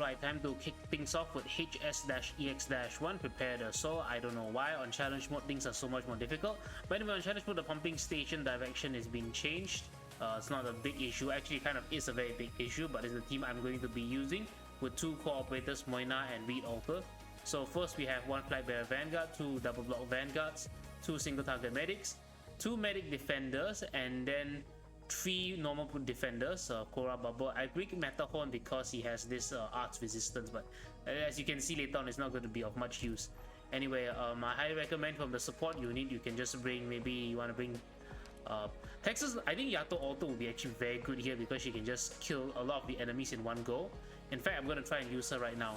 Alright, time to kick things off with HS-EX-1. Prepare the soul. I don't know why. On challenge mode, things are so much more difficult. But anyway, on challenge mode, the pumping station direction is being changed. It's not a big issue. Actually, it kind of is a very big issue, but it's the team I'm going to be using with 2 co-operators, Moina and Reed Alter. So first we have 1 Flag Bearer Vanguard, 2 double block Vanguards, 2 single target medics, 2 medic defenders, and then 3 normal defenders, Korra Bubble. I picked Matterhorn because he has this arts resistance, but as you can see later on, it's not going to be of much use. Anyway, I highly recommend from the support unit, you can just bring, maybe you want to bring Texas. I think Yato Auto will be actually very good here because she can just kill a lot of the enemies in one go. In fact, I'm going to try and use her right now.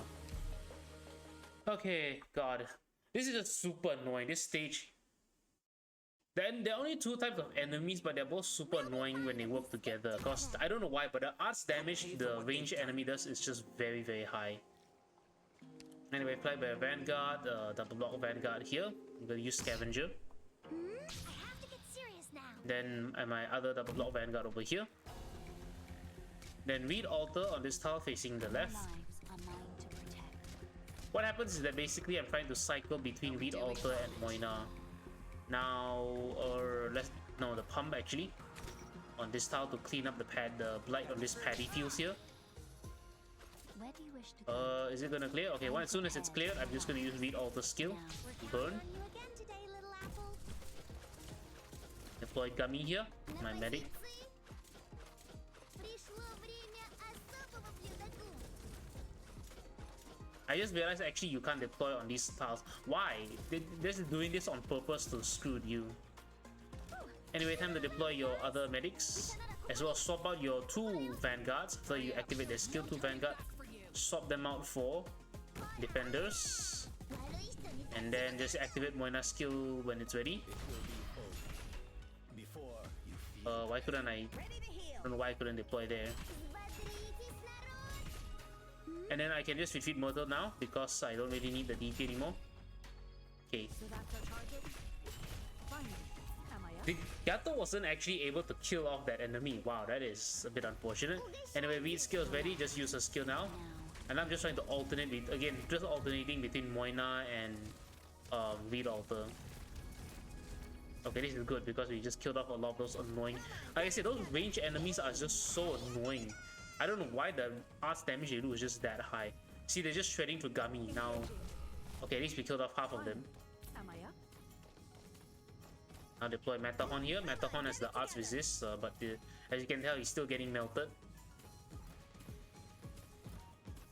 Okay, God. This is just super annoying, this stage. Then there are only 2 types of enemies, but they're both super annoying when they work together. Because I don't know why, but the arts damage the range enemy does is just very, very high. Anyway, Fly by a Vanguard, double block Vanguard here. I'm gonna use Scavenger. Then my other double block Vanguard over here. Then Reed Alter on this tile facing the left. What happens is that basically I'm trying to cycle between Reed Alter and Moina. Now, the pump actually on this tile to clean up the blight on this paddy fields here. Is it gonna clear? Okay, as soon as it's cleared, I'm just gonna use Reed Alter skill. Burn. Deploy Gummy here, my medic. I just realized actually you can't deploy on these tiles. Why? They're doing this on purpose to screw you. Anyway, time to deploy your other medics. As well as swap out your 2 Vanguards. So you activate the skill 2 Vanguard. Swap them out for defenders. And then just activate Moina's skill when it's ready. Why couldn't I don't know why I couldn't deploy there. And then I can just retreat Myrtle now because I don't really need the DP anymore. Okay. The Gato wasn't actually able to kill off that enemy. Wow, that is a bit unfortunate. Anyway, Reed's skill is ready. Just use her skill now. And I'm just trying to alternate with, again, just alternating between Moina and Reed Alter. Okay, this is good because we just killed off a lot of those annoying... Like I said, those range enemies are just so annoying. I don't know why the arts damage they do is just that high. See, they're just shredding through Gummy now. Okay, at least we killed off half of them. Now deploy Matterhorn here. Matterhorn has the arts resist, but as you can tell, he's still getting melted.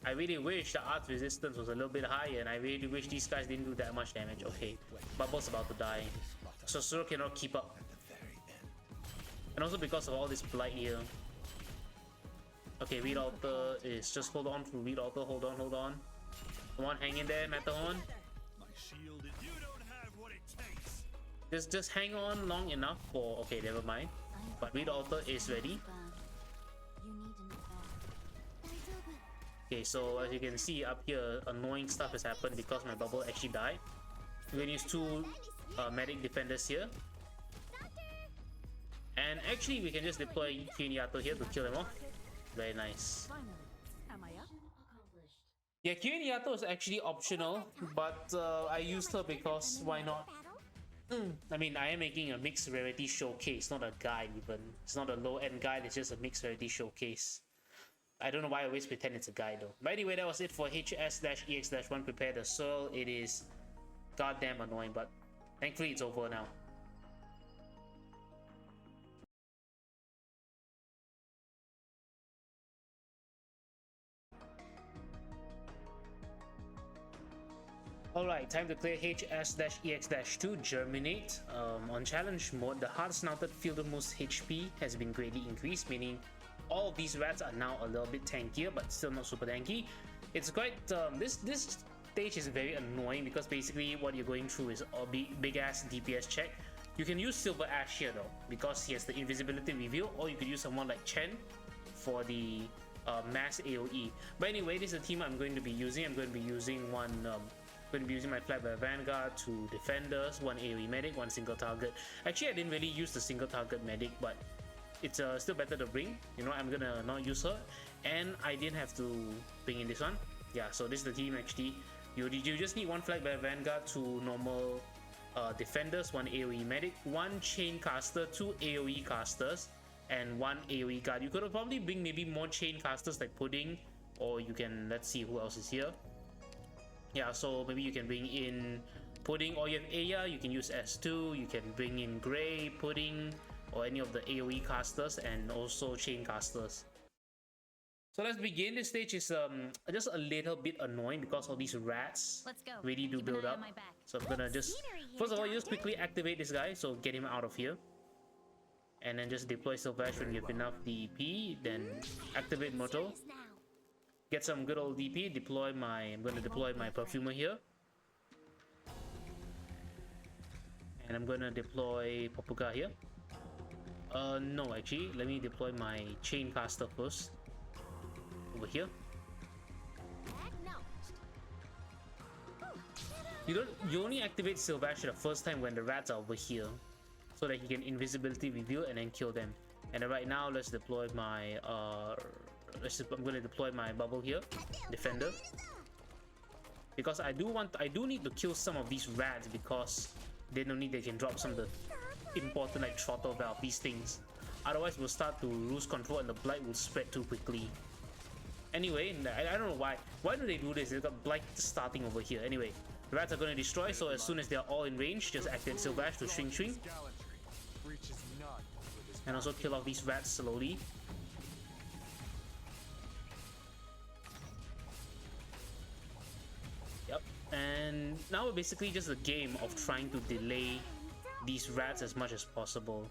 I really wish the arts resistance was a little bit higher, and I really wish these guys didn't do that much damage. Okay, Bubble's about to die. So Suro cannot keep up. And also because of all this blight here. Okay, Reed Alter is just hold on to Reed Alter. Hold on. Come on, hang in there, Matterhorn. Just hang on long enough for... Okay, never mind. But Reed Alter is ready. Okay, so as you can see up here, annoying stuff has happened because my bubble actually died. We're gonna use 2 medic defenders here. And actually we can just deploy Yato here to kill them off. Very nice. Yeah, Yato is actually optional, but I used her because why not? I mean, I am making a mixed rarity showcase, not a guide even. It's not a low-end guide, it's just a mixed rarity showcase. I don't know why I always pretend it's a guide though. But anyway, that was it for HS-EX-1. Prepare the soil. It is goddamn annoying, but thankfully it's over now. Alright, time to clear HS-EX-2 Germinate. On challenge mode, the hard snouted Fieldermoose HP has been greatly increased, meaning all of these rats are now a little bit tankier, but still not super tanky. It's quite this stage is very annoying because basically what you're going through is a big ass DPS check. You can use Silver Ash here though because he has the invisibility reveal, or you could use someone like Chen for the mass AoE. But anyway, this is the team I'm going to be using. I'm going to be using my Flyby Vanguard, 2 defenders, 1 AoE medic, 1 single target. Actually, I didn't really use the single target medic, but it's still better to bring. You know, I'm gonna not use her, and I didn't have to bring in this one. Yeah, so this is the team actually. You just need one flag bearer vanguard, two normal defenders, one AoE medic, one chain caster, two AoE casters, and one AoE guard. You could have probably bring maybe more chain casters like Pudding, or you can, let's see who else is here. Yeah, so maybe you can bring in Pudding, or you have Aya, you can use S2, you can bring in Grey, Pudding, or any of the AoE casters, and also chain casters. So let's begin. This stage is just a little bit annoying because all these rats really do build up. So I'm gonna just, first of all, just quickly activate this guy, so get him out of here. And then just deploy Sylvash when you have enough DP, then activate Moto. Get some good old DP, I'm gonna deploy my Perfumer here. And I'm gonna deploy Papuga here. No, actually, let me deploy my Chain Caster first. Over here. You only activate Sylvash the first time when the rats are over here, so that he can invisibility reveal and then kill them. And then right now, let's deploy my I'm gonna deploy my bubble here, defender, because I do need to kill some of these rats, because they can drop some of the important like throttle valve, these things. Otherwise, we'll start to lose control and the blight will spread too quickly. Anyway, I don't know why. Why do they do this? They've got blight starting over here. Anyway, the rats are going to destroy, so as soon as they're all in range, just activate Sylvash to shrink. And also kill off these rats slowly. Yep. And now we're basically just a game of trying to delay these rats as much as possible.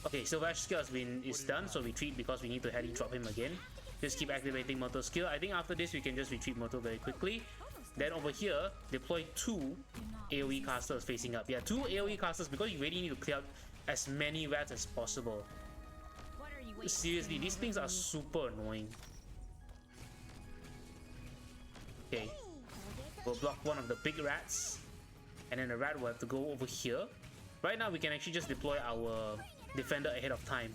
Okay, Sylvash skill is done, so retreat because we need to heavy drop him again. Just keep activating Moto skill. I think after this we can just retreat Moto very quickly. Then over here, deploy two AoE casters facing up. Yeah, two AoE casters, because you really need to clear out as many rats as possible. Seriously, these things are super annoying. Okay, we'll block one of the big rats, and then the rat will have to go over here. Right now we can actually just deploy our defender ahead of time.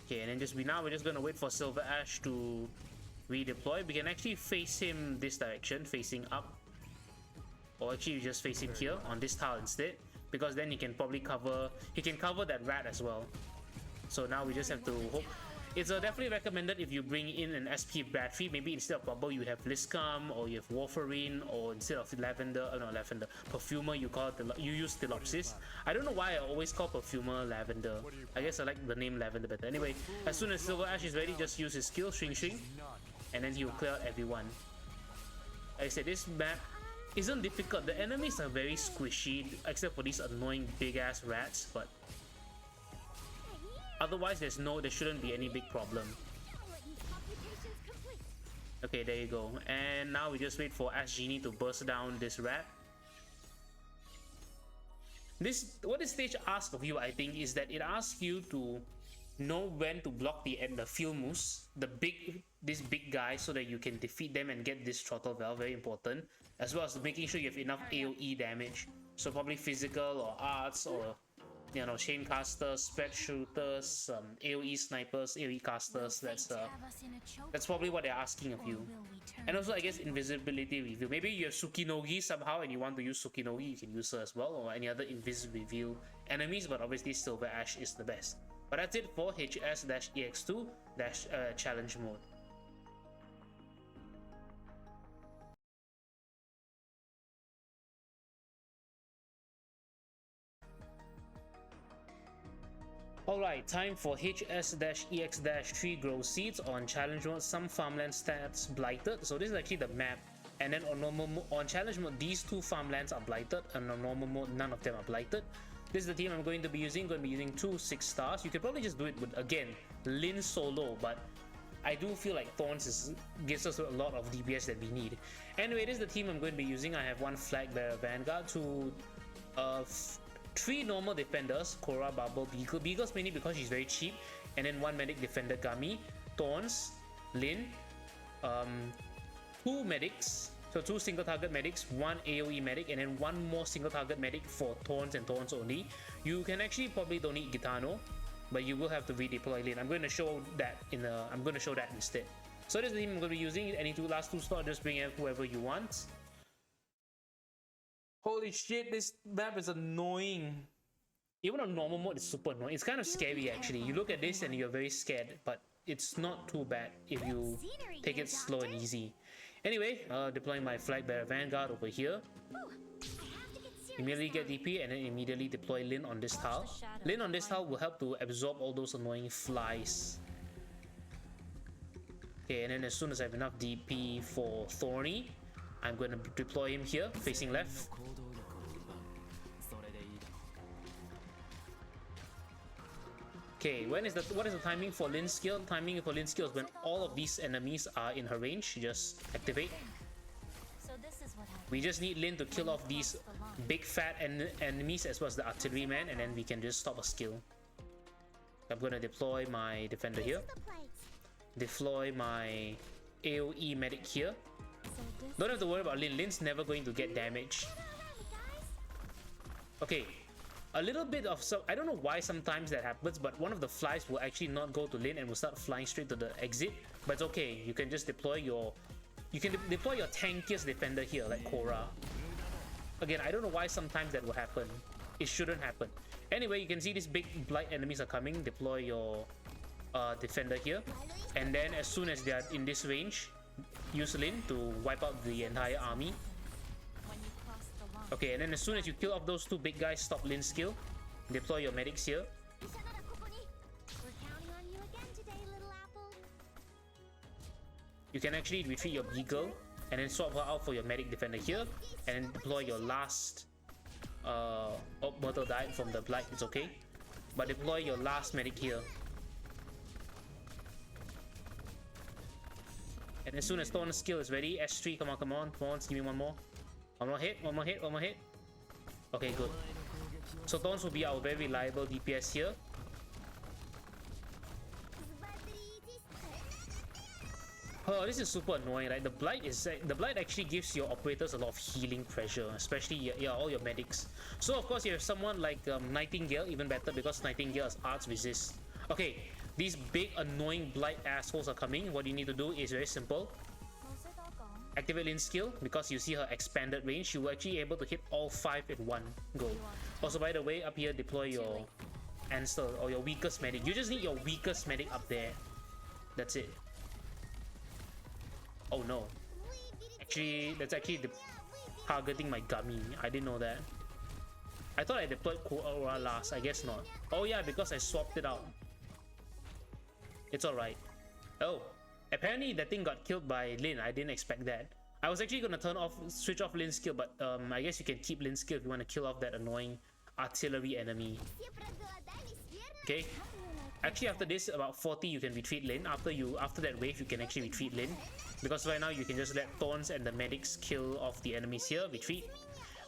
Okay, and then we're just gonna wait for Silver Ash to redeploy. We can actually face him this direction, facing up, or actually just face him here on this tile instead, because then he can probably cover that rat as well. So now we just have to hope. It's definitely recommended if you bring in an SP battery. Maybe instead of bubble you have Liscum, or you have Warfarin, or instead of Perfumer you use Thelopsis. I don't know why I always call Perfumer Lavender. I guess I like the name Lavender better. Anyway, as soon as Silver Ash is ready, just use his skill, shrink, and then he will clear out everyone. Like I said, this map isn't difficult. The enemies are very squishy, except for these annoying big ass rats, but otherwise there shouldn't be any big problem. Okay, there you go. And now we just wait for Ash Genie to burst down this rat. What this stage asks of you, I think, is that it asks you to know when to block the field moose, this big guy, so that you can defeat them and get this throttle valve, very important, as well as making sure you have enough AoE damage. So probably physical or arts, or chain casters, spread shooters, AoE snipers, AoE casters. That's probably what they're asking of you. And also, I guess, invisibility reveal. Maybe you have Tsukinogi somehow and you want to use Tsukinogi, you can use her as well, or any other invisible reveal enemies, but obviously Silver Ash is the best. But that's it for HS-EX-2 challenge mode. Alright, time for HS-EX-3 grow seeds on challenge mode. Some farmland stats blighted. So this is actually the map. And then on challenge mode, these two farmlands are blighted, and on normal mode, none of them are blighted. This is the team I'm going to be using. Going to be using two 6-stars. You could probably just do it with, again, Lin solo, but I do feel like Thorns gives us a lot of DPS that we need. Anyway, this is the team I'm going to be using. I have one flag bearer vanguard, three normal defenders, Korra, Bubble, Beagle. Beagle's mainly because she's very cheap, and then one medic defender, Gummy, Thorns, Lin, two medics, So 2 single target medics, 1 AoE medic, and then 1 more single target medic for Thorns and Thorns only. You can actually probably don't need Gitano, but you will have to redeploy Lin. I'm going to show that instead. So this is the team I'm going to be using. Any last two slots, just bring in whoever you want. Holy shit, this map is annoying. Even on normal mode, it's super annoying. It's kind of scary actually. You look at this and you're very scared, but it's not too bad if you take it slow and easy. Anyway, deploying my Flag Bearer Vanguard over here. Immediately get DP and then immediately deploy Lin on this tile. Lin on this tile will help to absorb all those annoying flies. Okay, and then as soon as I have enough DP for Thorny, I'm going to deploy him here, facing left. Okay, what is the timing for Lin's skill? Timing for Lin's skill is when all of these enemies are in her range. Just activate. We just need Lin to kill off these big fat enemies as well as the artilleryman, and then we can just stop a skill. I'm gonna deploy my defender here. Deploy my AoE medic here. Don't have to worry about Lin. Lin's never going to get damage. Okay. A little bit of I don't know why sometimes that happens, but one of the flies will actually not go to Lin and will start flying straight to the exit. But it's okay. You can just deploy your deploy your tankiest defender here, like Korra. Again, I don't know why sometimes that will happen. It shouldn't happen. Anyway, you can see these big blight enemies are coming. Deploy your defender here, and then as soon as they are in this range, use Lin to wipe out the entire army. Okay, and then as soon as you kill off those two big guys, stop Lin's skill. Deploy your medics here. You can actually retreat your Beagle and then swap her out for your medic defender here, and then deploy your last Myrtle died from the blight, it's okay. But deploy your last medic here. And as soon as Thorn's skill is ready, S3, come on, Thorns, give me one more. One more hit. Okay, good. So Thorns will be our very reliable DPS here. Oh, this is super annoying. Like the blight actually gives your operators a lot of healing pressure, especially all your medics. So of course you have someone like Nightingale, even better because Nightingale's arts resist. Okay, these big annoying blight assholes are coming. What you need to do is very simple. Activate Lin's skill. Because you see her expanded range, you will actually able to hit all 5 in one go. Also, by the way, up here deploy your Ansel or your weakest medic. You just need your weakest medic up there. That's it. Oh no. Actually, that's actually targeting my Gummy. I didn't know that. I thought I deployed Korra last. I guess not. Oh yeah, because I swapped it out. It's alright. Oh. Apparently that thing got killed by Lin. I didn't expect that. I was actually gonna switch off Lin's skill, but I guess you can keep Lin's skill if you want to kill off that annoying artillery enemy. Okay. Actually, after this, about 40, you can retreat Lin. After that wave, you can actually retreat Lin. Because right now, you can just let Thorns and the medics kill off the enemies here. Retreat.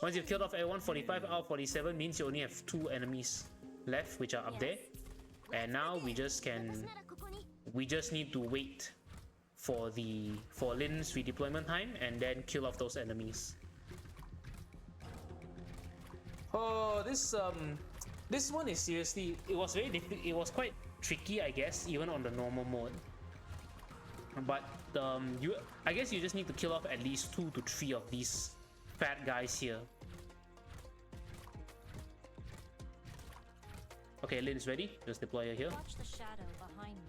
Once you've killed off everyone, 45 out of 47 means you only have 2 enemies left, which are up there. And now we just need to wait for Lin's redeployment time and then kill off those enemies. Oh, this one is seriously, it was very difficult. It was quite tricky, I guess, even on the normal mode. But I guess you just need to kill off at least 2 to 3 of these fat guys here. Okay, Lin is ready. Just deploy her here. Watch the shadow behind me.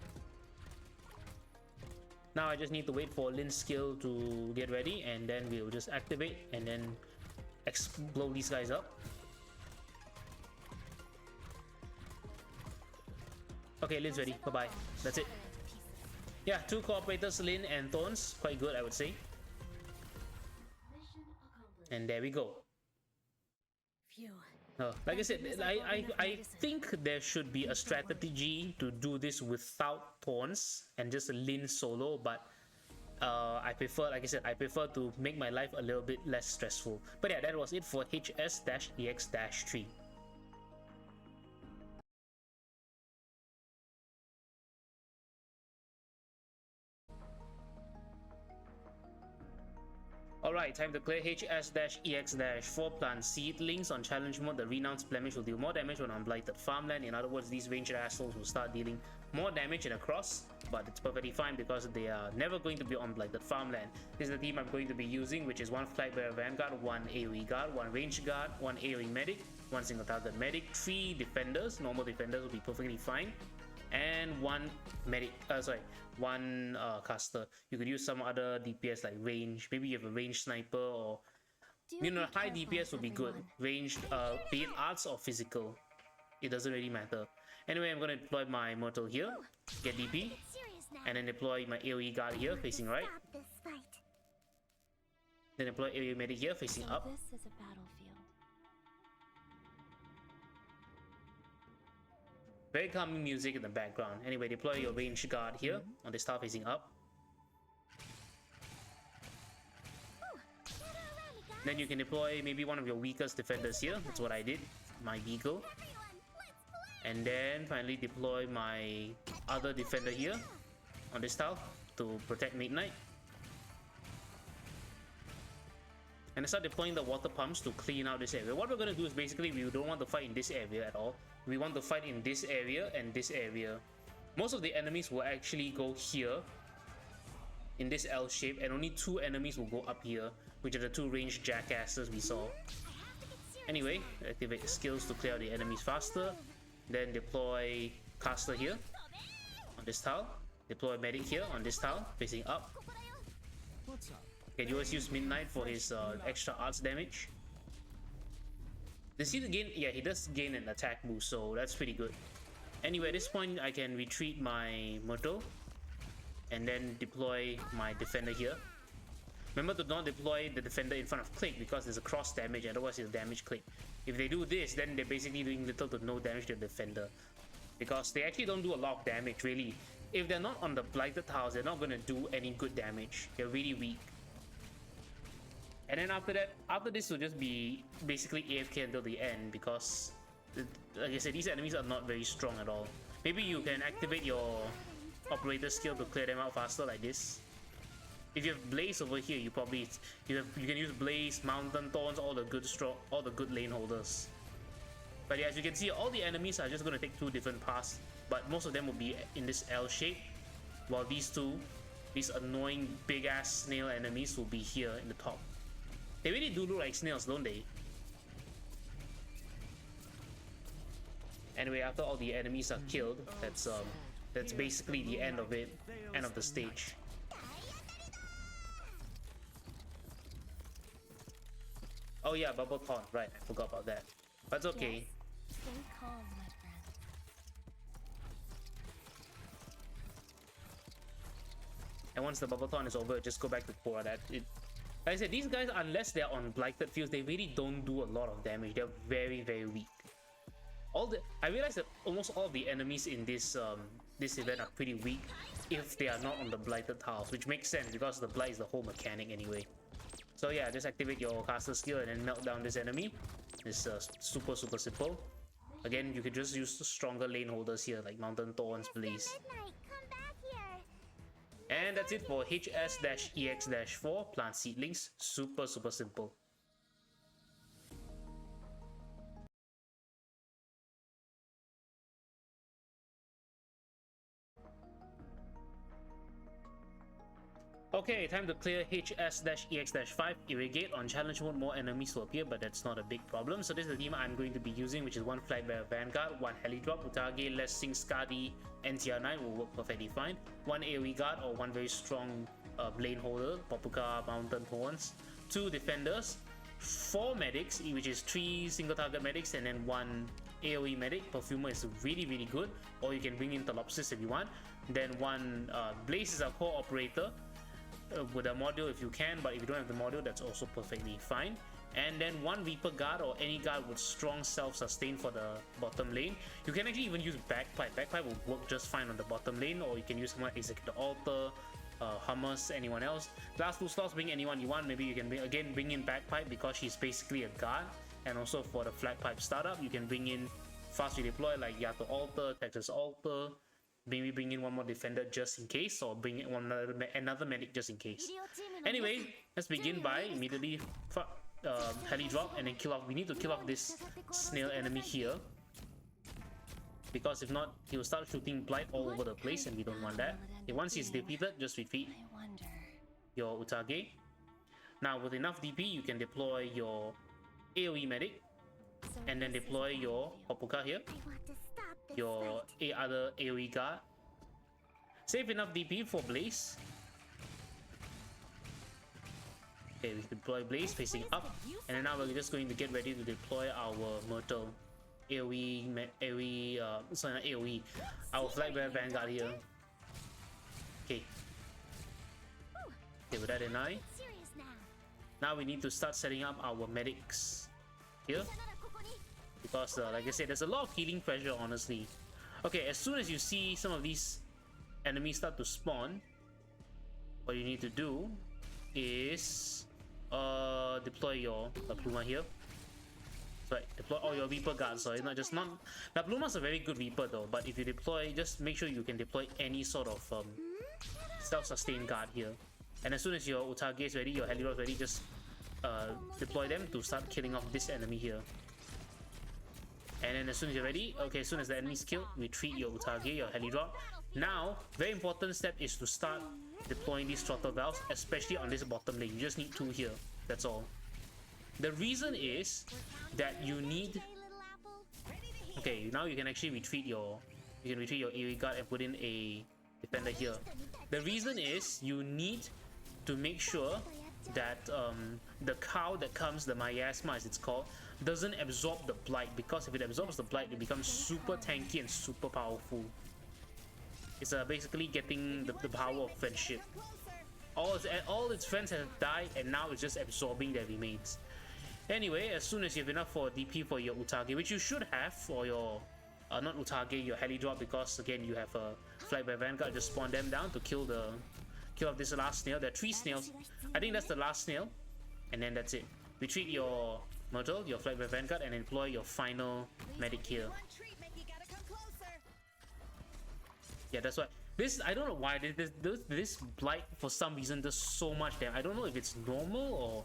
Now I just need to wait for Lin's skill to get ready, and then we'll just activate and then blow these guys up. Okay, Lin's ready. Bye-bye. That's it. Yeah, 2 cooperators, Lin and Thorns. Quite good, I would say. And there we go. Phew. Like I said, I think there should be a strategy to do this without Thorns and just a Lin solo, but I prefer, like I said, I prefer to make my life a little bit less stressful. But yeah, that was it for HS-EX-3. Alright, Alright, time to clear HS-EX-4 plant seedlings. On challenge mode, the renounced blemish will deal more damage when on blighted farmland. In other words, these ranged assholes will start dealing more damage in a cross, but it's perfectly fine because they are never going to be on blighted farmland. This is the team I'm going to be using, which is 1 Flagbearer Vanguard, 1 AoE guard, 1 ranged guard, 1 AoE medic, 1 single target medic, 3 defenders. Normal defenders will be perfectly fine, and 1 medic, one caster. You could use some other DPS like range. Maybe you have a ranged sniper, or high DPS would be good. Ranged, be it arts or physical, it doesn't really matter. Anyway, I'm gonna deploy my Myrtle here, get DP, and then deploy my AoE guard here facing right. Then deploy AoE medic here facing up. This is a battlefield. Very calming music in the background. Anyway, deploy your ranged guard here on this tower facing up. Then you can deploy maybe one of your weakest defenders here. That's what I did, my Beagle. And then finally deploy my other defender here on this tile to protect Midnight. And I start deploying the water pumps to clean out this area. What we're going to do is basically we don't want to fight in this area at all. We want to fight in this area and this area. Most of the enemies will actually go here in this L shape, and only 2 enemies will go up here, which are the 2 ranged jackasses we saw. Anyway, activate skills to clear out the enemies faster. Then deploy caster here on this tile. Deploy medic here on this tile facing up. Can you always use Midnight for his extra arts damage? Does he gain? Yeah, he does gain an attack boost, so that's pretty good. Anyway, at this point, I can retreat my Myrtle and then deploy my defender here. Remember to not deploy the defender in front of Click because there's a cross damage, otherwise it'll damage Click. If they do this, then they're basically doing little to no damage to the defender, because they actually don't do a lot of damage really. If they're not on the blighted tiles, they're not going to do any good damage. They're really weak. And then after this will just be basically AFK until the end, because like I said, these enemies are not very strong at all. Maybe you can activate your operator skill to clear them out faster like this. If you have Blaze over here, you can use Blaze, Mountain Thorns, all the good lane holders. But yeah, as you can see, all the enemies are just going to take 2 different paths, but most of them will be in this L shape, while these annoying big ass snail enemies will be here in the top. They really do look like snails, don't they? Anyway, after all the enemies are killed, that's basically the end of it, end of the stage. Oh yeah, Bubble Taunt, right, I forgot about that. But it's okay. Yes. Stay calm, my friend. And once the Bubble Taunt is over, just go back to Quora. Like I said, these guys, unless they're on blighted fields, they really don't do a lot of damage. They're very, very weak. I realized that almost all of the enemies in this event are pretty weak if they are not on the blighted tiles, which makes sense because the blight is the whole mechanic anyway. So yeah, just activate your caster skill and then melt down this enemy. It's super simple. Again, you can just use stronger lane holders here like Mountain Thorns, Blaze. And that's it for HS-EX-4 plant seedlings. Super simple. Okay, time to clear HS-EX-5. Irrigate. On challenge mode, more enemies will appear, but that's not a big problem. So this is the team I'm going to be using, which is 1 Flagbearer Vanguard, 1 Heli Drop, Utage, Lessing, Skadi, NTR9 will work perfectly fine. 1 AoE guard or 1 very strong lane holder, Popuka, Mountain Thorns, 2 defenders, 4 medics, which is 3 single target medics and then 1 AoE medic. Perfumer is really good, or you can bring in Thalopsis if you want. Then 1 Blaze is a core operator with a module if you can, but if you don't have the module, that's also perfectly fine. And then 1 Reaper guard or any guard with strong self-sustain for the bottom lane. You can actually even use Bagpipe. Bagpipe will work just fine on the bottom lane, or you can use someone like Executor Altar, Hummus, anyone else. Last 2 slots, bring anyone you want. Maybe you can bring in Bagpipe because she's basically a guard. And also for the Flagpipe startup, you can bring in fast redeploy like Yato Altar, Texas Altar. Maybe bring in 1 more defender just in case, or bring in another medic just in case. Anyway, Let's begin by immediately heli drop and then kill off. We need to kill off this snail enemy here, because if not, he will start shooting blight all over the place, and we don't want that. Okay, once he's defeated, just retreat your Utage. Now, with enough DP, you can deploy your AoE medic, and then deploy your Hoppuka here, your other AoE guard. Save enough DP for Blaze. Okay, we deploy Blaze facing up, and then now we're just going to get ready to deploy our Myrtle AoE, sorry, not AoE, our Flagbearer Vanguard here. Okay. Okay, with that in mind, now we need to start setting up our medics here, because like I said, there's a lot of healing pressure, honestly. Okay, as soon as you see some of these enemies start to spawn, what you need to do is deploy your Pluma here. Right, deploy all your Reaper guards. So it's not just the Pluma's a very good Reaper though, but if you deploy, just make sure you can deploy any sort of self-sustain guard here. And as soon as your Utage is ready, your heli drop is ready, just deploy them to start killing off this enemy here. And then as soon as you're ready, okay, as soon as the enemy's killed, retreat your Utage, your heli drop. Now, very important step is to start deploying these throttle valves, especially on this bottom lane. You just need 2 here, that's all. The reason is that you need... Okay, now you can actually retreat your AoE guard and put in a defender here. The reason is you need to make sure that the cow that comes, the miasma as it's called, doesn't absorb the blight, because if it absorbs the blight, it becomes super tanky and super powerful. It's basically getting the power of friendship. All its friends have died, and now it's just absorbing their remains. Anyway, as soon as you have enough for DP for your Utage, which you should have for your not Utage, your heli drop, because again you have a Flagbearer Vanguard, just spawn them down to kill off this last snail. There are 3 snails. I think that's the last snail, and then that's it. Retreat your Myrtle, your Flagbearer Vanguard, and deploy your final medic here. Yeah, that's why. This, I don't know why this blight for some reason does so much damage. I don't know if it's normal or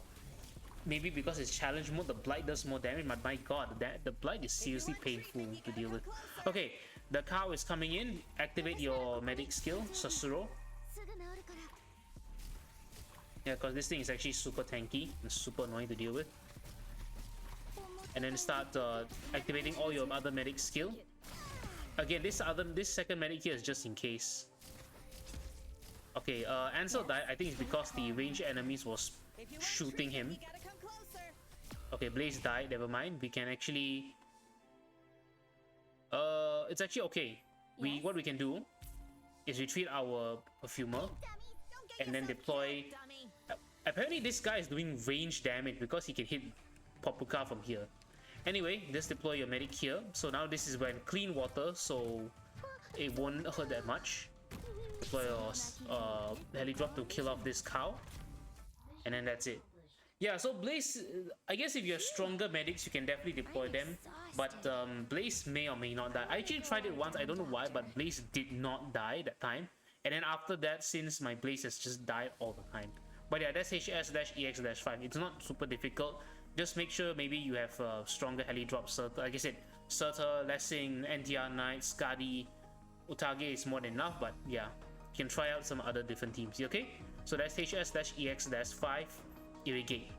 maybe because it's challenge mode, the blight does more damage. But my god, the blight is seriously painful to deal with. Okay, the cow is coming in. Activate your medic skill, Sasuro. Yeah, because this thing is actually super tanky and super annoying to deal with. And then start activating all your other medic skill. Again, this second medic here is just in case. Okay, Ansel died. I think it's because the ranged enemies was shooting him. Okay, Blaze died. Never mind. We can actually. It's actually okay. What we can do is retreat our Perfumer and then deploy. Apparently, this guy is doing range damage because he can hit Popuka from here. Anyway, just deploy your medic here. So now this is when clean water, so it won't hurt that much. Deploy your heli drop to kill off this cow, and then that's it. Yeah, so Blaze, I guess if you have stronger medics, you can definitely deploy them. But Blaze may or may not die. I actually tried it once, I don't know why, but Blaze did not die that time. And then after that, since my Blaze has just died all the time. But yeah, that's HS-EX-5. It's not super difficult. Just make sure maybe you have stronger heli drop. Like I said, Surtur, Lessing, NTR Knights, Skadi, Utage is more than enough. But yeah, you can try out some other different teams. Okay, so that's HS-EX-5 Irrigate.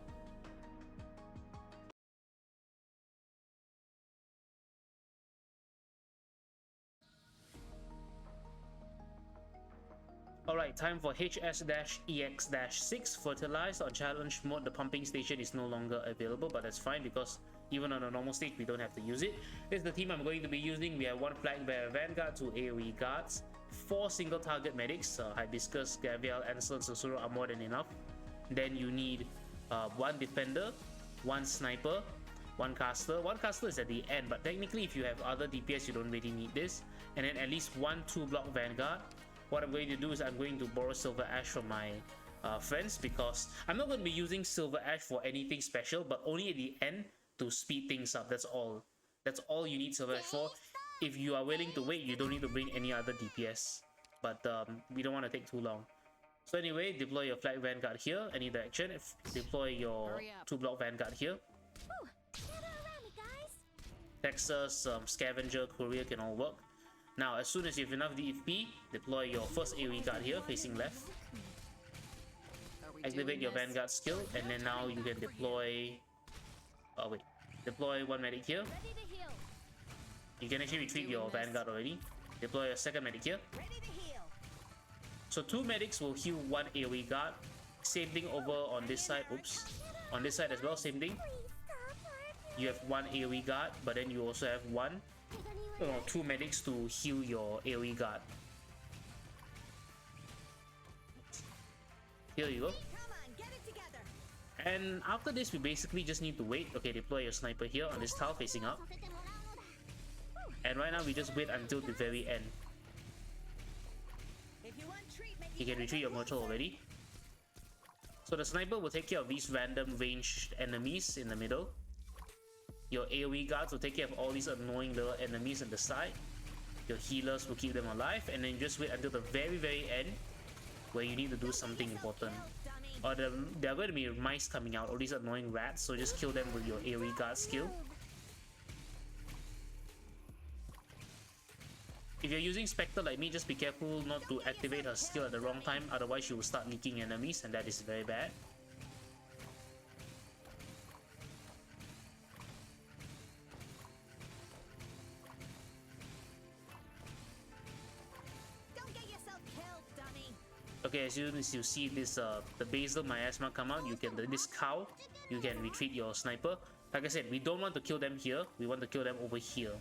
Alright, time for HS-EX-6 Fertilized. On challenge mode, the pumping station is no longer available, but that's fine because even on a normal stage, we don't have to use it. This is the team I'm going to be using. We have 1 Flagbearer Vanguard, 2 AoE guards, 4 single target medics. Hibiscus, Gabriel, Ansel, Susuro are more than enough. Then you need 1 defender, 1 sniper, 1 caster. 1 caster is at the end, but technically if you have other DPS, you don't really need this. And then at least 1 2-block Vanguard. What I'm going to do is I'm going to borrow Silver Ash from my friends, because I'm not going to be using Silver Ash for anything special, but only at the end to speed things up. That's all. That's all you need Silver Ash for. If you are willing to wait, you don't need to bring any other DPS. But we don't want to take too long. So anyway, deploy your flag vanguard here, any direction. Deploy your 2-block vanguard here. Woo! Gather around me, guys. Texas, scavenger, courier can all work. Now, as soon as you have enough DFP, deploy your first AoE guard here, facing left. Activate your vanguard skill, and then now you can deploy. Oh wait, deploy 1 medic here. Ready to heal. You can actually retreat your vanguard already. Deploy a second medic here. Ready to heal. So 2 medics will heal 1 AoE guard. Same thing over on this side. Oops. On this side as well, same thing. You have 1 AoE guard, but then you also have 2 medics to heal your AoE guard. Here you go. Come on, get it together. And after this, we basically just need to wait. Okay, deploy your sniper here on this tile facing up. And right now, we just wait until the very end. If you want treat, make You can retreat your mortal already. So the sniper will take care of these random ranged enemies in the middle. Your AoE guards will take care of all these annoying little enemies on the side. Your healers will keep them alive, and then just wait until the very end where you need to do something important. Or there are going to be mice coming out, all these annoying rats, so just kill them with your AoE guard skill. If you're using Spectre like me, just be careful not to activate her skill at the wrong time, otherwise she will start leaking enemies, and that is very bad. Don't get yourself killed, dummy. Okay, as soon as you see this the basil miasma come out, this cow, you can retreat your sniper. Like I said, we don't want to kill them here, we want to kill them over here.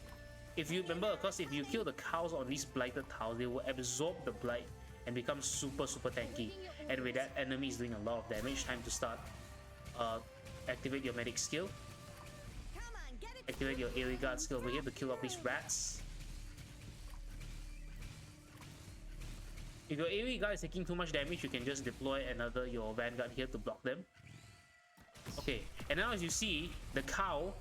If you remember, of course, if you kill the cows on these blighted tiles, they will absorb the blight and become super tanky. And with that, enemy is doing a lot of damage. Time to start. Activate your medic skill. Come on, get it. Activate your AoE guard skill over here to kill off these rats. If your AoE guard is taking too much damage, you can just deploy your vanguard here to block them. Okay, and now as you see, the cow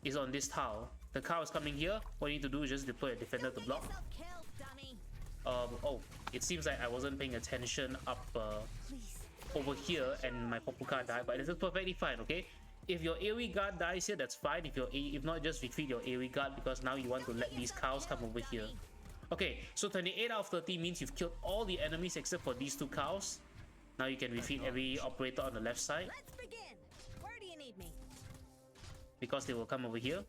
is on this tile. The cow is coming here. What you need to do is just deploy a defender to block. Yourself killed, dummy. Oh, it seems like I wasn't paying attention up Please. over here and my Popuka died, but this is perfectly fine, okay? If your AoE guard dies here, that's fine. If not, just retreat your AoE guard, because now you want to let these cows come over here. Okay, so 28 out of 30 means you've killed all the enemies except for these 2 cows. Now you can retreat every operator on the left side, Let's begin. Where do you need me? because they will come over here.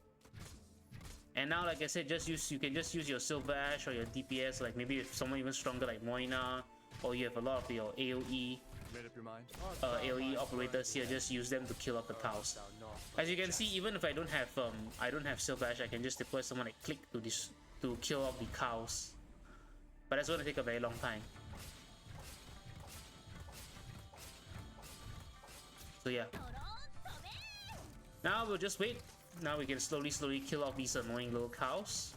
And now, like I said, you can just use your Silver Ash or your DPS, like maybe if someone even stronger like Moina, or you have a lot of your AoE Made up your mind? AoE operators here, just use them to kill off the cows. As you can see, even if I don't have Silver Ash, I can just deploy someone like Click to kill off the cows. But that's going to take a very long time. So yeah. Now we'll just wait. Now we can slowly kill off these annoying little cows.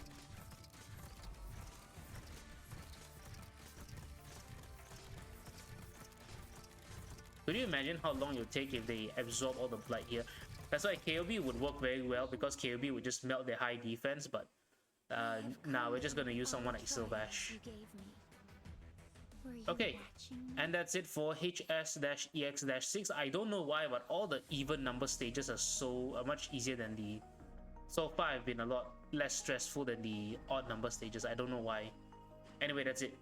Could you imagine how long it would take if they absorb all the blight here? That's why KOB would work very well, because KOB would just melt their high defense, but now we're just gonna use someone like Sylvash. Okay, and that's it for HS-EX-6. I don't know why, but all the even number stages are much easier than the... So far, I've been a lot less stressful than the odd number stages. I don't know why. Anyway, that's it.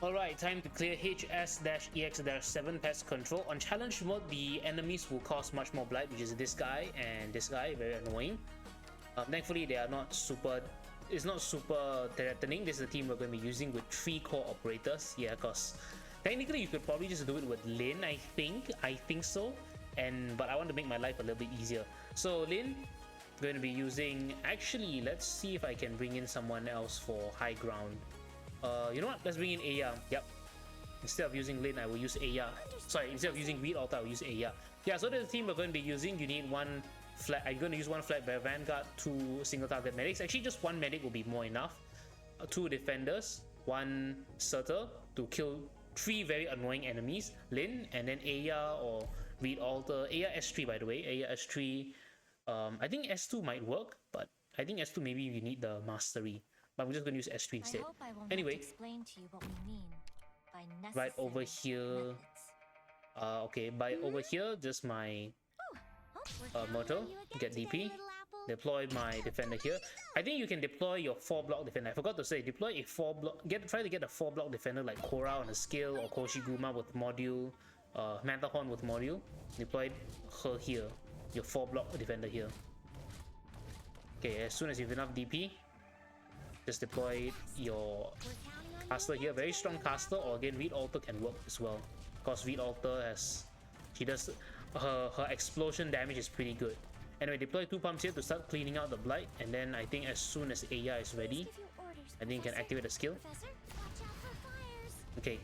Alright, time to clear HS-EX-7 pest control. On challenge mode, the enemies will cause much more blight, which is this guy and this guy, very annoying. Thankfully, they are not super... It's not super threatening. This is the team we're going to be using with 3 core operators. Yeah, because technically you could probably just do it with Lin, I think so. But I want to make my life a little bit easier. So Lin, going to be using... Actually, let's see if I can bring in someone else for high ground. You know what? Let's bring in Aya. Yep. Instead of using Lin, I will use Aya. Sorry, instead of using Reed Altar, I will use Aya. Yeah, so that's the team we're going to be using. You need 1 flag. I'm going to use 1 flag by Vanguard, 2 single target medics. Actually, just 1 medic will be more enough. 2 defenders, 1 Surtur to kill 3 very annoying enemies. Lin, and then Aya or Read alter. Aya S3 by the way. Aya S3. I think S2 might work, but I think S2 maybe you need the mastery. But I'm just gonna use S3 instead. I hope I won't Anyway, have to explain to you what we mean by right over necessary here. methods. Okay, by over here, just my Myrtle, get DP. Deploy my defender here. I think you can deploy your 4-block defender. I forgot to say, deploy a 4-block. Try to get a 4-block defender like Korra on a skill or Koshiguma with module, Matterhorn with module. Deploy her here, your 4-block defender here. Okay, as soon as you have enough DP, just deploy your caster here. Very strong caster, or again, Read Alter can work as well. Because Read Alter has, she does her explosion damage is pretty good. Anyway, deploy 2 pumps here to start cleaning out the blight, and then I think as soon as Aya is ready, I think you can activate the skill. Okay,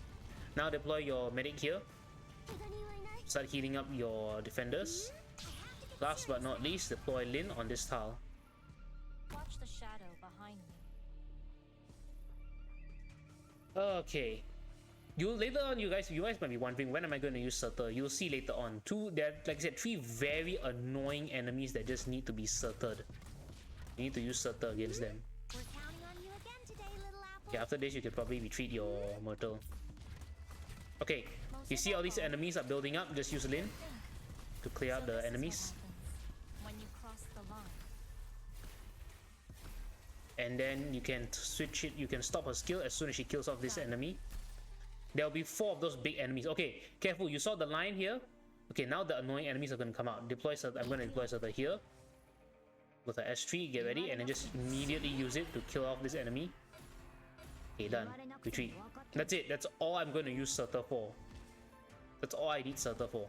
now deploy your medic here. Start healing up your defenders. Last but not least, deploy Lin on this tile. Watch the shadow behind me. Okay. Later on, you guys might be wondering, when am I going to use Surtur? You'll see later on. There are, like I said, 3 very annoying enemies that just need to be Surtured. You need to use Surtur against them. We're counting on you again today, little apple. Okay, after this, you can probably retreat your Myrtle. Okay, you see all these enemies are building up. Just use Lin to clear out the enemies. When you cross the line. And then you can switch it. You can stop her skill as soon as she kills off this enemy. There'll be 4 of those big enemies. Okay, careful. You saw the line here? Okay, now the annoying enemies are going to come out. Deploy Surtur. I'm going to deploy Surtur here. With the S3, get ready. And then just immediately use it to kill off this enemy. Okay, done. Retreat. That's it. That's all I'm going to use Surtur for. That's all I need Surtur for.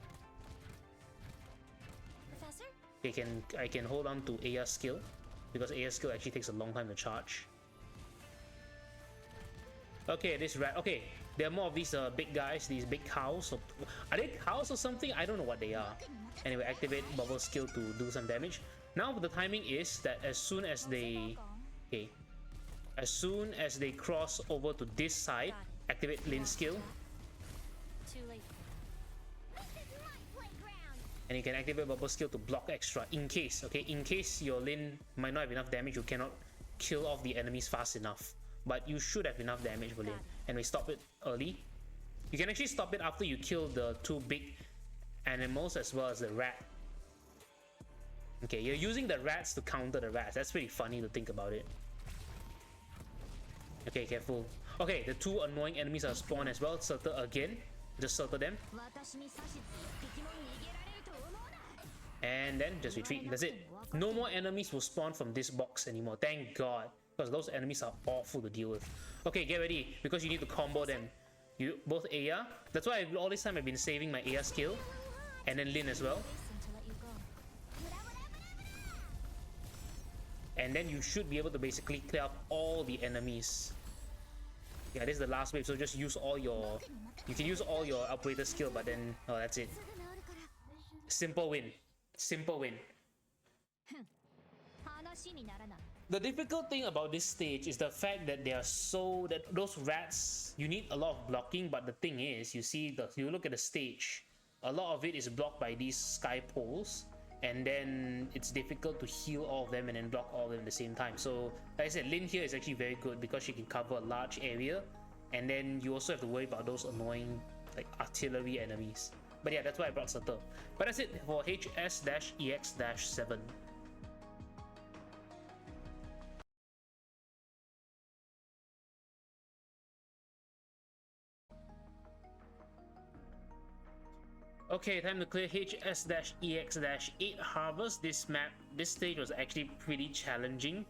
Professor? Okay, I can hold on to Aya's skill. Because Aya's skill actually takes a long time to charge. Okay, this rat. Okay, there are more of these big guys, these big cows. Are they cows or something? I don't know what they are. Anyway, activate bubble skill to do some damage. Now the timing is that as soon as they cross over to this side, activate Lin's skill. Too late. And you can activate bubble skill to block extra in case, in case your Lin might not have enough damage, you cannot kill off the enemies fast enough. But you should have enough damage for Lin. And we stop it early. You can actually stop it after you kill the 2 big animals as well as the rat. Okay, you're using the rats to counter the rats. That's pretty funny to think about it. Okay, careful. Okay, the 2 annoying enemies are spawned as well. Surtur again. Just Surtur them. And then just retreat. That's it. No more enemies will spawn from this box anymore. Thank God. Because those enemies are awful to deal with. Okay, get ready. Because you need to combo them. Both Aya. That's why all this time I've been saving my Aya skill. And then Lin as well. And then you should be able to basically clear up all the enemies. Yeah, this is the last wave. So just use all your... You can use all your operator skill, but then... Oh, that's it. Simple win. Simple win. The difficult thing about this stage is the fact that those rats, you need a lot of blocking, but the thing is, you look at the stage, a lot of it is blocked by these sky poles, and then it's difficult to heal all of them and then block all of them at the same time. So, like I said, Lin here is actually very good because she can cover a large area, and then you also have to worry about those annoying like artillery enemies. But yeah, that's why I brought Surtur. But that's it for HS-EX-7. Okay, time to clear HS-EX-8 Harvest. This stage was actually pretty challenging.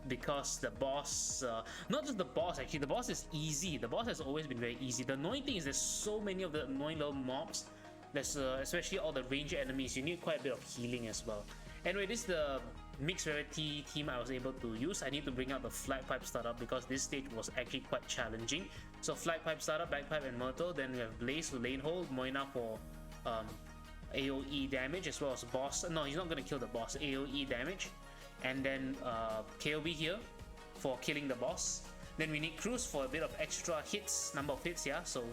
Because the boss, not just the boss actually, the boss is easy. The boss has always been very easy. The annoying thing is there's so many of the annoying little mobs. There's especially all the ranged enemies. You need quite a bit of healing as well. Anyway, this is the mixed rarity team I was able to use. I need to bring out the Flight Pipe startup because this stage was actually quite challenging. So Flight Pipe startup, Bagpipe and Myrtle. Then we have Blaze for lane hold, Moina for AoE damage, as well as boss. No, he's not going to kill the boss. AoE damage. And then KOB here for killing the boss. Then we need Cruz for a bit of extra hits, number of hits, yeah. So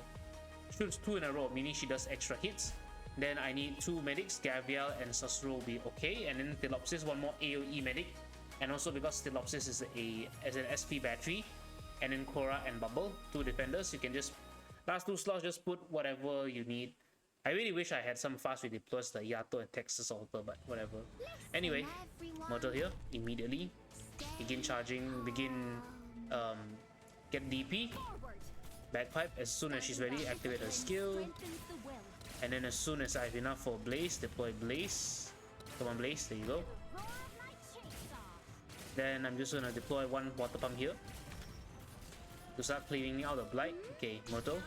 shoots 2 in a row, meaning she does extra hits. Then I need 2 medics, Gavial and Sasuro will be okay. And then Thelopsis, 1 more AoE medic. And also because Thelopsis is an SP battery. And then Korra and Bubble, 2 defenders. You can just, last 2 slots, just put whatever you need. I really wish I had some fast redeploys the Yato and Texas Alter, but whatever. Anyway, Myrtle here, immediately. Begin charging, get DP. Bagpipe, as soon as she's ready, activate her skill. And then as soon as I have enough for Blaze, deploy Blaze. Come on Blaze, there you go. Then I'm just gonna deploy 1 water pump here to start cleaning out the blight. Okay, Myrtle.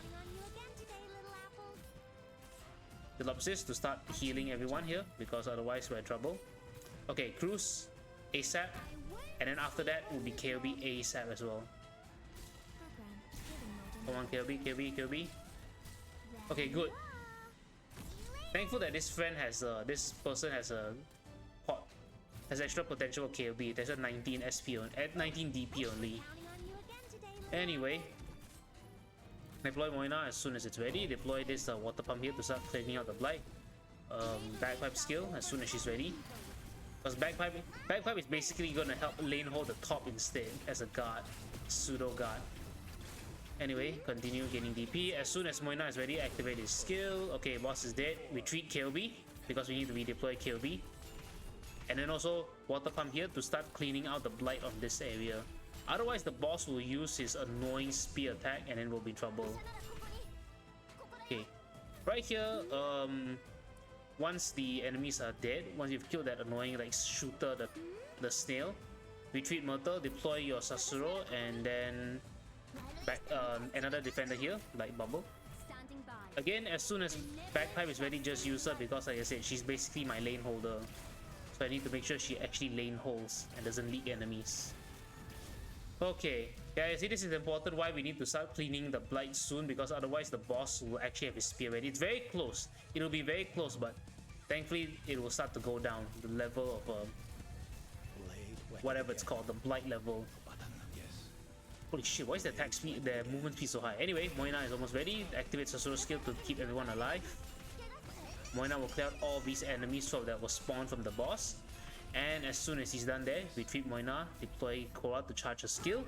Thelopsis to start healing everyone here, because otherwise we're in trouble. Okay, Cruise, ASAP. And then after that will be KOB ASAP as well. Come on, KOB. Okay, good. Thankful that this friend has this person has extra potential for KOB. There's a 19 SP at 19 DP only. Anyway, deploy Moina as soon as it's ready. Deploy this water pump here to start cleaning out the blight. Bagpipe skill as soon as she's ready. Because Bagpipe is basically gonna help lane hold the top instead as a guard, pseudo guard. Anyway, continue gaining DP. As soon as Moina is ready, activate his skill. Okay, boss is dead. Retreat KOB because we need to redeploy KOB. And then also water pump here to start cleaning out the blight on this area. Otherwise, the boss will use his annoying spear attack and then we'll be in trouble. Okay, right here, once the enemies are dead, once you've killed that annoying like shooter, the snail, retreat Myrtle, deploy your Sasuro, and then back another defender here like Bubble. Again, as soon as Bagpipe is ready, just use her because like I said, she's basically my lane holder. So I need to make sure she actually lane holds and doesn't leak enemies. Okay, guys, this is important why we need to start cleaning the blight soon, because otherwise the boss will actually have his spear ready. It's very close. It'll be very close, but thankfully it will start to go down the level of whatever it's called, the blight level. Holy shit, why is the attack speed, the movement speed so high? Anyway, Moina is almost ready. Activate Sasuro skill to keep everyone alive. Moina will clear out all these enemies that will spawn from the boss. And as soon as he's done there, retreat Moina, deploy Korra to charge her skill.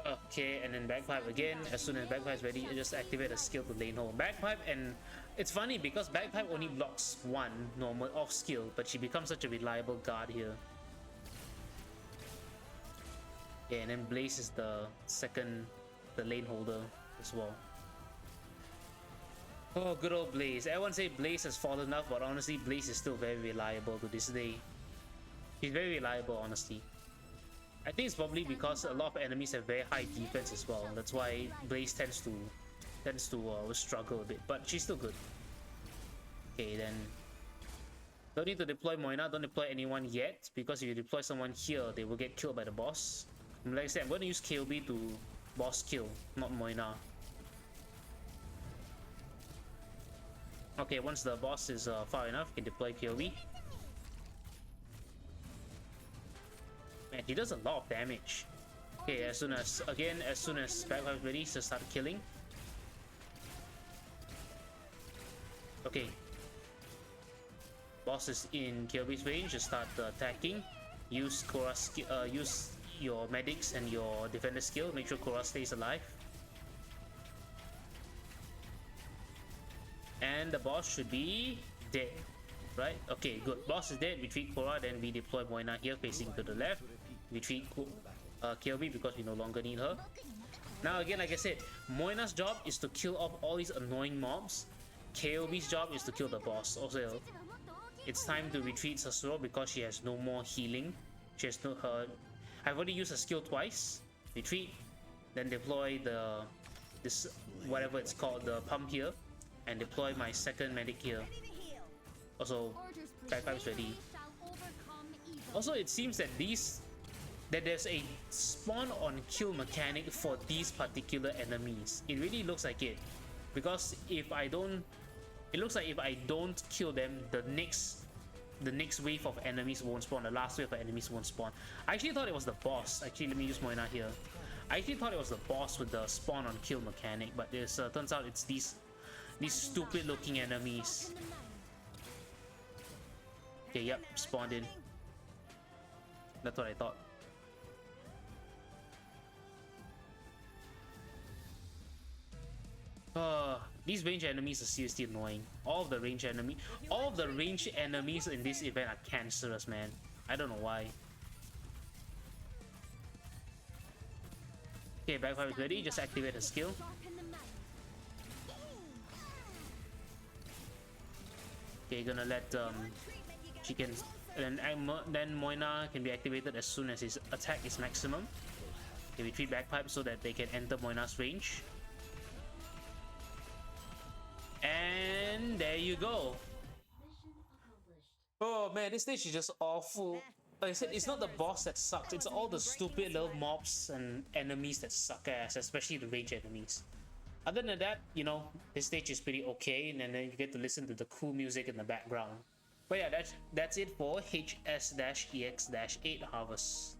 Okay, and then Bagpipe again. As soon as Bagpipe is ready, just activate a skill to lane hold. Bagpipe, and it's funny because Bagpipe only blocks 1 normal off skill, but she becomes such a reliable guard here. Yeah, and then Blaze is the lane holder as well. Oh, good old Blaze. Everyone say Blaze has fallen off, but honestly, Blaze is still very reliable to this day. She's very reliable, honestly. I think it's probably because a lot of enemies have very high defense as well. That's why Blaze tends to struggle a bit, but she's still good. Okay, then don't need to deploy Moina. Don't deploy anyone yet, because if you deploy someone here, they will get killed by the boss. And like I said, I'm going to use KOB to boss kill, not Moina. Okay, once the boss is far enough, you can deploy KOB. Man, he does a lot of damage. Okay, as soon as Bagpipe is ready, just start killing. Okay. Boss is in KOB's range, just start attacking. Use Korra's use your medics and your defender skill. Make sure Korra stays alive. And the boss should be dead, right? Okay, good. Boss is dead. Retreat Korra, then we deploy Moina here facing to the left. Retreat KOB because we no longer need her. Now again, like I said, Moina's job is to kill off all these annoying mobs. KOB's job is to kill the boss. Also, it's time to retreat Sasuro because she has no more healing. She has no her. I've already used her skill twice. Retreat, then deploy this whatever it's called, the pump here, and deploy my second medic here. Also, Bagpipe is ready. Also, it seems that there's a spawn on kill mechanic for these particular enemies. It really looks like it, because it looks like if I don't kill them, the next wave of enemies won't spawn. The last wave of enemies won't spawn. I actually thought it was the boss. Actually, let me use Moina here. I actually thought it was the boss with the spawn on kill mechanic, but it turns out it's these stupid looking enemies. Okay, yep, spawned in. That's what I thought. These range enemies are seriously annoying. All of the range enemies in this event are cancerous, man. I don't know why. Okay, backfire is ready. Just activate her skill. Okay, gonna let she can, and then Moina can be activated as soon as his attack is maximum. Okay, retreat bagpipe so that they can enter Moina's range. And there you go. Oh man, this stage is just awful. Like I said, it's not the boss that sucks, it's all the stupid little mobs and enemies that suck ass, especially the range enemies. Other than that, you know, this stage is pretty okay, and then you get to listen to the cool music in the background. But yeah, that's it for HS-EX-8 Harvest.